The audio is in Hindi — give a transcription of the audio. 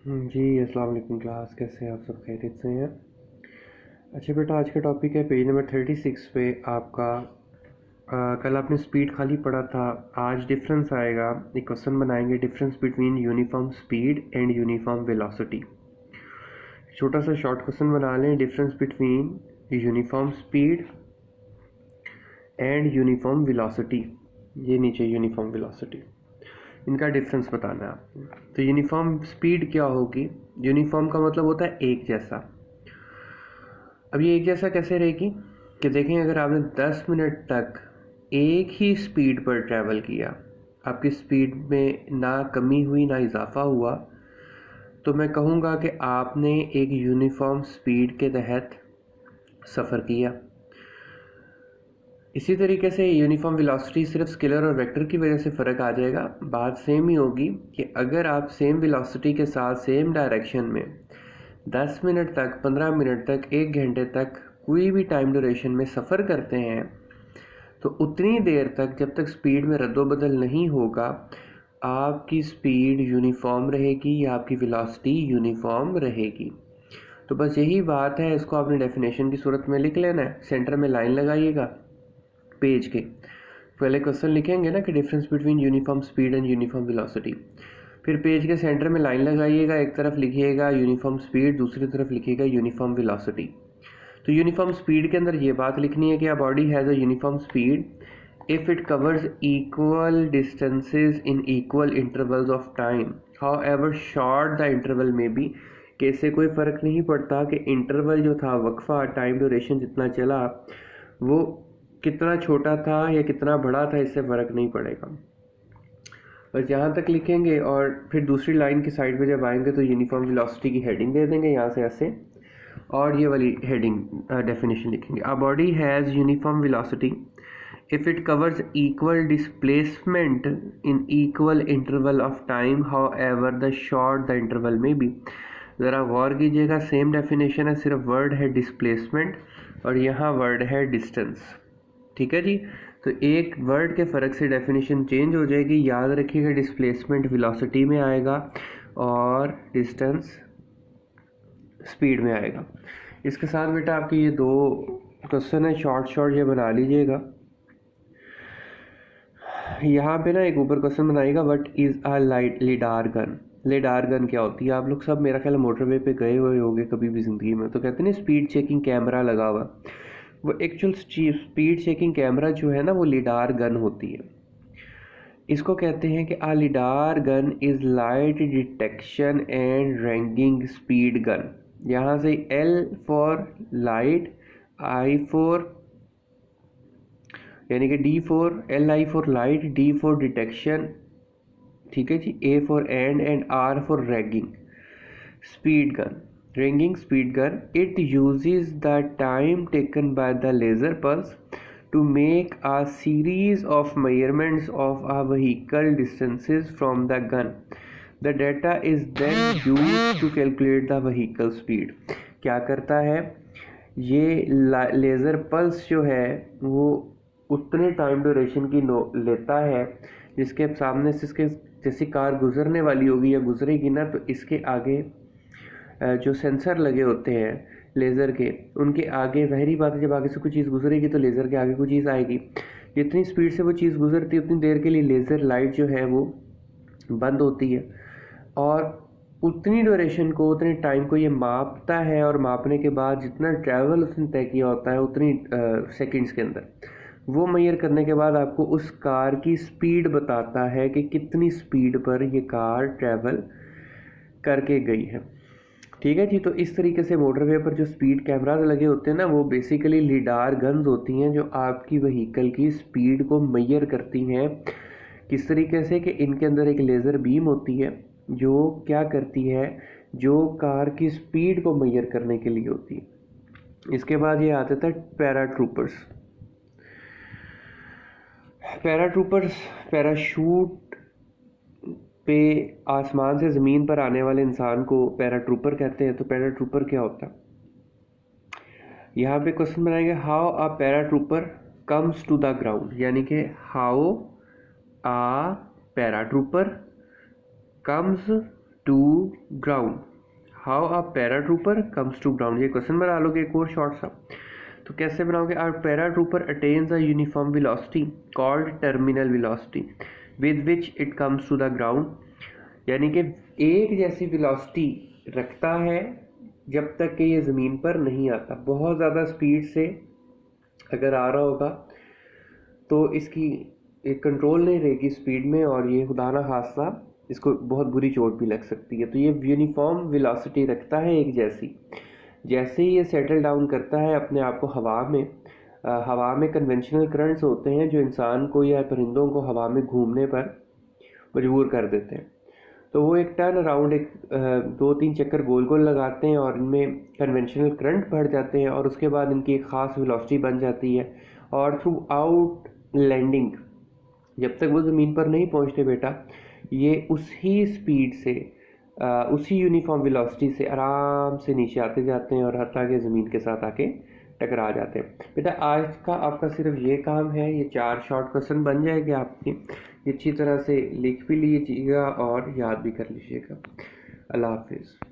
जी अस्सलाम वालेकुम क्लास, कैसे हैं आप? सब खैरियत से हैं? अच्छा बेटा, आज का टॉपिक है पेज नंबर 36 पे आपका। कल आपने स्पीड खाली पढ़ा था, आज डिफरेंस आएगा। एक क्वेश्चन बनाएंगे, difference between uniform speed and uniform velocity. छोटा सा शॉर्ट क्वेश्चन बना लें, difference between uniform speed and uniform velocity. ये नीचे यूनिफॉर्म वेलोसिटी, इनका डिफरेंस बताना है आपको। तो यूनिफॉर्म स्पीड क्या होगी? यूनिफॉर्म का मतलब होता है एक जैसा। अब ये एक जैसा कैसे रहेगी कि देखें, अगर आपने 10 मिनट तक एक ही स्पीड पर ट्रैवल किया, आपकी स्पीड में ना कमी हुई ना इजाफा हुआ, तो मैं कहूँगा कि आपने एक यूनिफॉर्म स्पीड के तहत सफ़र किया। इसी तरीके से यूनिफॉर्म वेलोसिटी सिर्फ स्केलर और वेक्टर की वजह से फ़र्क आ जाएगा। बात सेम ही होगी कि अगर आप सेम वेलोसिटी के साथ सेम डायरेक्शन में 10 मिनट तक, 15 मिनट तक, 1 घंटे तक कोई भी टाइम ड्यूरेशन में सफ़र करते हैं, तो उतनी देर तक जब तक स्पीड में रद्दोबदल नहीं होगा, आपकी स्पीड यूनिफॉर्म रहेगी या आपकी वेलोसिटी यूनिफॉर्म रहेगी। तो बस यही बात है, इसको आपने डेफिनेशन की सूरत में लिख लेना है। सेंटर में लाइन लगाइएगा पेज के, पहले क्वेश्चन लिखेंगे ना कि difference between uniform speed and uniform velocity. फिर पेज के सेंटर में लाइन लगाइएगा, एक तरफ लिखिएगा यूनिफॉर्म स्पीड, दूसरी तरफ लिखिएगा यूनिफॉर्म वेलोसिटी। तो यूनिफॉर्म स्पीड के अंदर ये बात लिखनी है कि a body has a uniform speed if it covers equal distances in equal intervals of time, how ever short the interval में बी। कि इससे कोई फ़र्क नहीं पड़ता कि इंटरवल जो था, वक्फा, टाइम ड्यूरेशन जितना चला, वो कितना छोटा था या कितना बड़ा था, इससे फ़र्क नहीं पड़ेगा। बस यहाँ तक लिखेंगे और फिर दूसरी लाइन की साइड पे जब आएंगे तो यूनिफॉर्म वेलोसिटी की हेडिंग दे देंगे यहाँ से ऐसे, और ये वाली हेडिंग डेफिनेशन लिखेंगे। A body has uniform velocity if it covers equal displacement in equal interval of time, how ever the short the interval में बी। ज़रा गौर कीजिएगा, सेम डेफिनेशन है, सिर्फ वर्ड है डिस्प्लेसमेंट और यहाँ वर्ड है डिस्टेंस। ठीक है जी, तो एक वर्ड के फ़र्क से डेफिनेशन चेंज हो जाएगी। याद रखिएगा, डिस्प्लेसमेंट वेलोसिटी में आएगा और डिस्टेंस स्पीड में आएगा। इसके साथ बेटा आपके ये दो क्वेश्चन है, शॉर्ट ये बना लीजिएगा। यहाँ पे ना एक ऊपर क्वेश्चन बनाइएगा, what is a lidar gun. Lidar gun क्या होती है? आप लोग सब मेरा ख्याल मोटरवे पे गए हुए होंगे कभी भी ज़िंदगी में, तो कहते हैं ना स्पीड चेकिंग कैमरा लगा हुआ। वो एक्चुअल स्पीड चेकिंग कैमरा जो है ना, वो लिडार गन होती है। इसको कहते हैं कि a lidar gun is light detection and ranking speed gun. यहाँ से L for light, I for यानी कि LI for light, D for detection, ठीक है जी, A for and R for ragging speed gun. Ringing speed gun, it uses the time taken by the laser pulse to make a series of measurements of a vehicle distances from the gun. The data is then used to calculate the vehicle speed. क्या करता है ये लेज़र पल्स जो है वो उतने टाइम ड्यूरेशन की लेता है जिसके सामने से इसके जैसी कार गुजरने वाली होगी या गुजरेगी ना, तो इसके आगे जो सेंसर लगे होते हैं लेज़र के, उनके आगे ज़ाहिरी बात है जब आगे से कोई चीज़ गुजरेगी तो लेज़र के आगे कोई चीज़ आएगी। जितनी स्पीड से वो चीज़ गुजरती है उतनी देर के लिए लेज़र लाइट जो है वो बंद होती है, और उतनी ड्यूरेशन को, उतने टाइम को ये मापता है, और मापने के बाद जितना ट्रैवल उसने तय किया होता है उतनी सेकंड्स के अंदर, वो मेजर करने के बाद आपको उस कार की स्पीड बताता है कि कितनी स्पीड पर ये कार ट्रैवल करके गई है। ठीक है जी, तो इस तरीके से मोटरवे पर जो स्पीड कैमराज लगे होते हैं ना, वो बेसिकली लिडार गन्स होती हैं जो आपकी व्हीकल की स्पीड को मेजर करती हैं। किस तरीके से कि इनके अंदर एक लेज़र बीम होती है जो क्या करती है, जो कार की स्पीड को मेजर करने के लिए होती है। इसके बाद ये आते थे पैराट्रूपर्स पैराशूट पे आसमान से ज़मीन पर आने वाले इंसान को पैराट्रूपर कहते हैं। तो पैराट्रूपर क्या होता है? यहाँ पे क्वेश्चन बनाएंगे, how a paratrooper comes to the ground, यानी कि how a paratrooper comes to ground, how a paratrooper comes to ground. ये क्वेश्चन बना लोगे एक और शॉर्ट सा। तो कैसे बनाओगे, are paratrooper attains a uniform velocity called terminal velocity with which it comes to the ground. यानी कि एक जैसी वेलोसिटी रखता है जब तक कि ये ज़मीन पर नहीं आता। बहुत ज़्यादा स्पीड से अगर आ रहा होगा तो इसकी एक कंट्रोल नहीं रहेगी स्पीड में, और ये खुदा ना खास्ता इसको बहुत बुरी चोट भी लग सकती है। तो ये यूनिफॉर्म वेलोसिटी रखता है एक जैसी। जैसे ही ये सेटल डाउन करता है अपने आप को हवा में, हवा में कन्वेंशनल करंट्स होते हैं जो इंसान को या परिंदों को हवा में घूमने पर मजबूर कर देते हैं। तो वो एक टर्न अराउंड, एक 2-3 चक्कर गोल गोल लगाते हैं और इनमें कन्वेंशनल करंट बढ़ जाते हैं, और उसके बाद इनकी एक ख़ास वेलोसिटी बन जाती है। और थ्रू आउट लैंडिंग, जब तक वो ज़मीन पर नहीं पहुंचते बेटा, ये उसी स्पीड से, उसी यूनिफॉर्म वेलोसिटी से आराम से नीचे आते जाते हैं और हत्ता के ज़मीन के साथ आके टकरा जाते हैं। बेटा आज का आपका सिर्फ ये काम है, ये 4 शॉर्ट क्वेश्चन बन जाएंगे आपके, ये अच्छी तरह से लिख भी लीजिएगा और याद भी कर लीजिएगा। अल्लाह हाफिज़।